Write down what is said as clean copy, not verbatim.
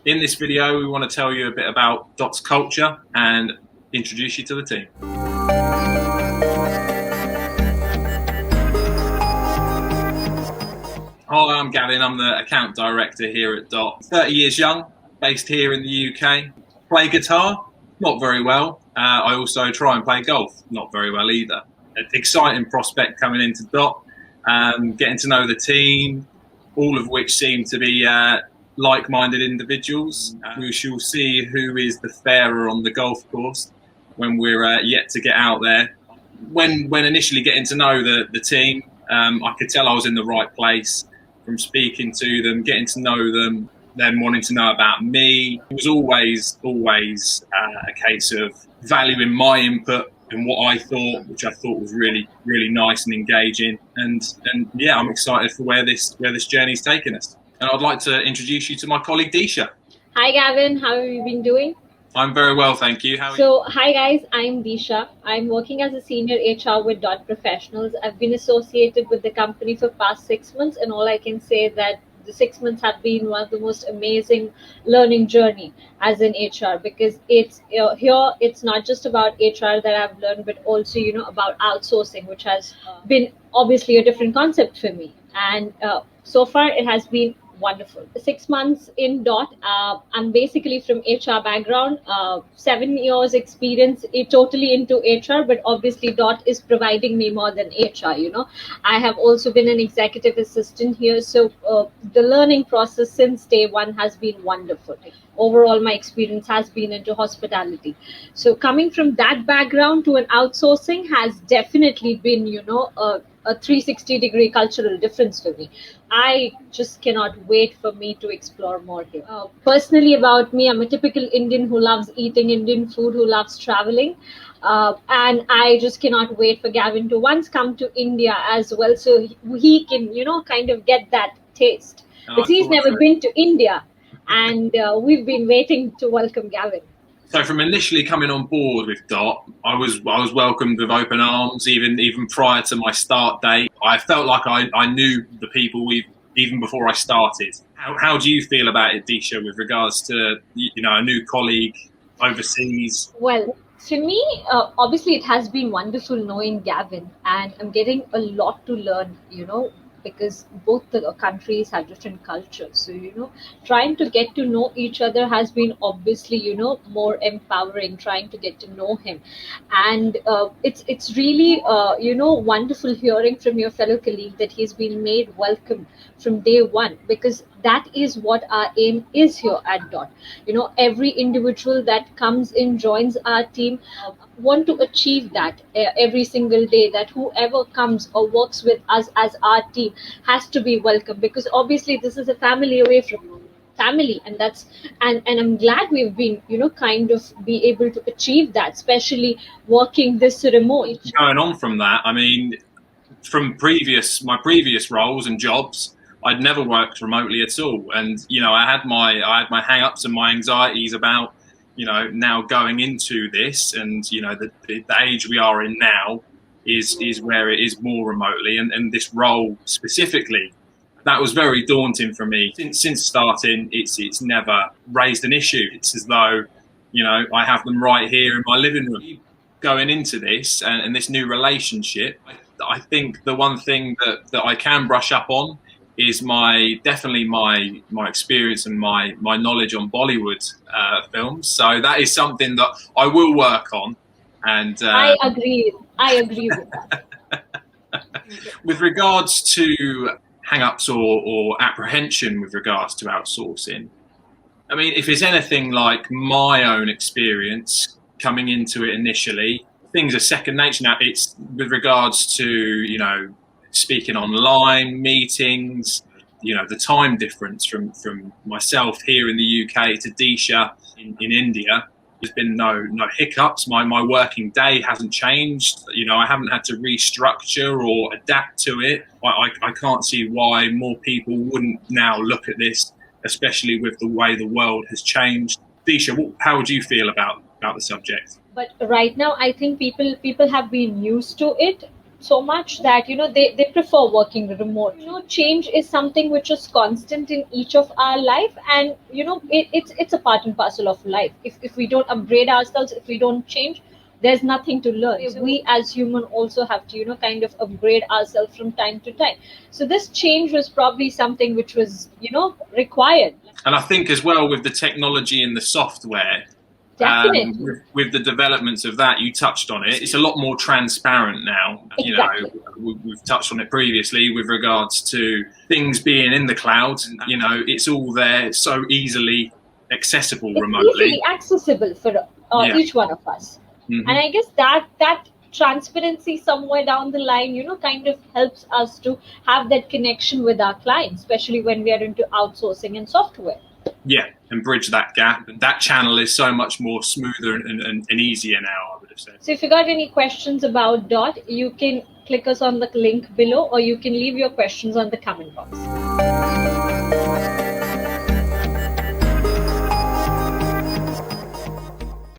In this video, we want to tell you a bit about dot's culture and introduce you to the team. Hi, I'm Gavin. I'm the account director here at dot. 30 years young, based here in the UK. Play guitar, not very well. I also try and play golf, not very well either. An exciting prospect coming into dot, getting to know the team, all of which seem to be like-minded individuals. We shall see who is the fairer on the golf course when we're yet to get out there. When initially getting to know the team, I could tell I was in the right place from speaking to them, getting to know them, then wanting to know about me. It was always a case of valuing my input and what I thought, which I thought was really nice and engaging. And yeah, I'm excited for where this journey's taken us. And I'd like to introduce you to my colleague Disha. Hi Gavin, how have you been doing? I'm very well, thank you. How are you? Hi guys, I'm Disha. I'm working as a senior HR with dot Professionals. I've been associated with the company for past 6 months, and all I can say that the 6 months have been one of the most amazing learning journey as an HR, because it's here it's not just about HR that I've learned, but also about outsourcing, which has been obviously a different concept for me, and so far it has been wonderful. 6 months in dot. I'm basically from HR background, 7 years experience totally into HR, but obviously dot is providing me more than HR. I have also been an executive assistant here, so the learning process since day one has been wonderful. Overall, my experience has been into hospitality. So coming from that background to an outsourcing has definitely been, a 360-degree cultural difference for me. I just cannot wait for me to explore more here. Personally, about me, I'm a typical Indian who loves eating Indian food, who loves traveling. And I just cannot wait for Gavin to once come to India as well, so he can, kind of get that taste. Because he's never been to India, and we've been waiting to welcome Gavin. So from initially coming on board with dot, I was welcomed with open arms, even prior to my start date. I felt like I knew the people even before I started. How do you feel about it, Disha, with regards to a new colleague overseas? Well, for me, obviously it has been wonderful knowing Gavin, and I'm getting a lot to learn, because both the countries have different cultures. So, trying to get to know each other has been obviously, more empowering, trying to get to know him. And it's really, wonderful hearing from your fellow colleague that he's been made welcome from day one, because that is what our aim is here at dot. Every individual that comes in, joins our team, want to achieve that every single day, that whoever comes or works with us as our team has to be welcome, because obviously this is a family away from family, and I'm glad we've been kind of be able to achieve that, especially working this remote. Going on from that, I mean, from my previous roles and jobs, I'd never worked remotely at all, and I had my hang-ups and my anxieties about now going into this, and the age we are in now is where it is more remotely, and this role specifically, that was very daunting for me. Since starting, it's never raised an issue. It's as though I have them right here in my living room. Going into this and this new relationship, I think the one thing that I can brush up on is definitely my experience and my knowledge on Bollywood films. So that is something that I will work on. And I agree with that. With regards to hang-ups or apprehension with regards to outsourcing, I mean, if it's anything like my own experience coming into it initially, things are second nature now. It's with regards to speaking online, meetings, the time difference from myself here in the UK to Disha in India. There's been no hiccups. My working day hasn't changed. I haven't had to restructure or adapt to it. I can't see why more people wouldn't now look at this, especially with the way the world has changed. Disha, how would you feel about the subject? But right now, I think people have been used to it. so much that they prefer working remote. Change is something which is constant in each of our life, and it's a part and parcel of life. If we don't upgrade ourselves, if we don't change, there's nothing to learn. So we as human also have to kind of upgrade ourselves from time to time. So this change was probably something which was required. And I think as well with the technology and the software, Definitely. with the developments of that, you touched on it. It's a lot more transparent now. Exactly. We've touched on it previously with regards to things being in the cloud. It's all there, so easily accessible It's remotely. easily accessible for Yeah. each one of us. Mhm. And I guess that transparency somewhere down the line kind of helps us to have that connection with our clients, especially when we are into outsourcing and software. Yeah, and bridge that gap. And that channel is so much more smoother and easier now, I would have said. So if you got any questions about Dot, you can click us on the link below, or you can leave your questions on the comment box.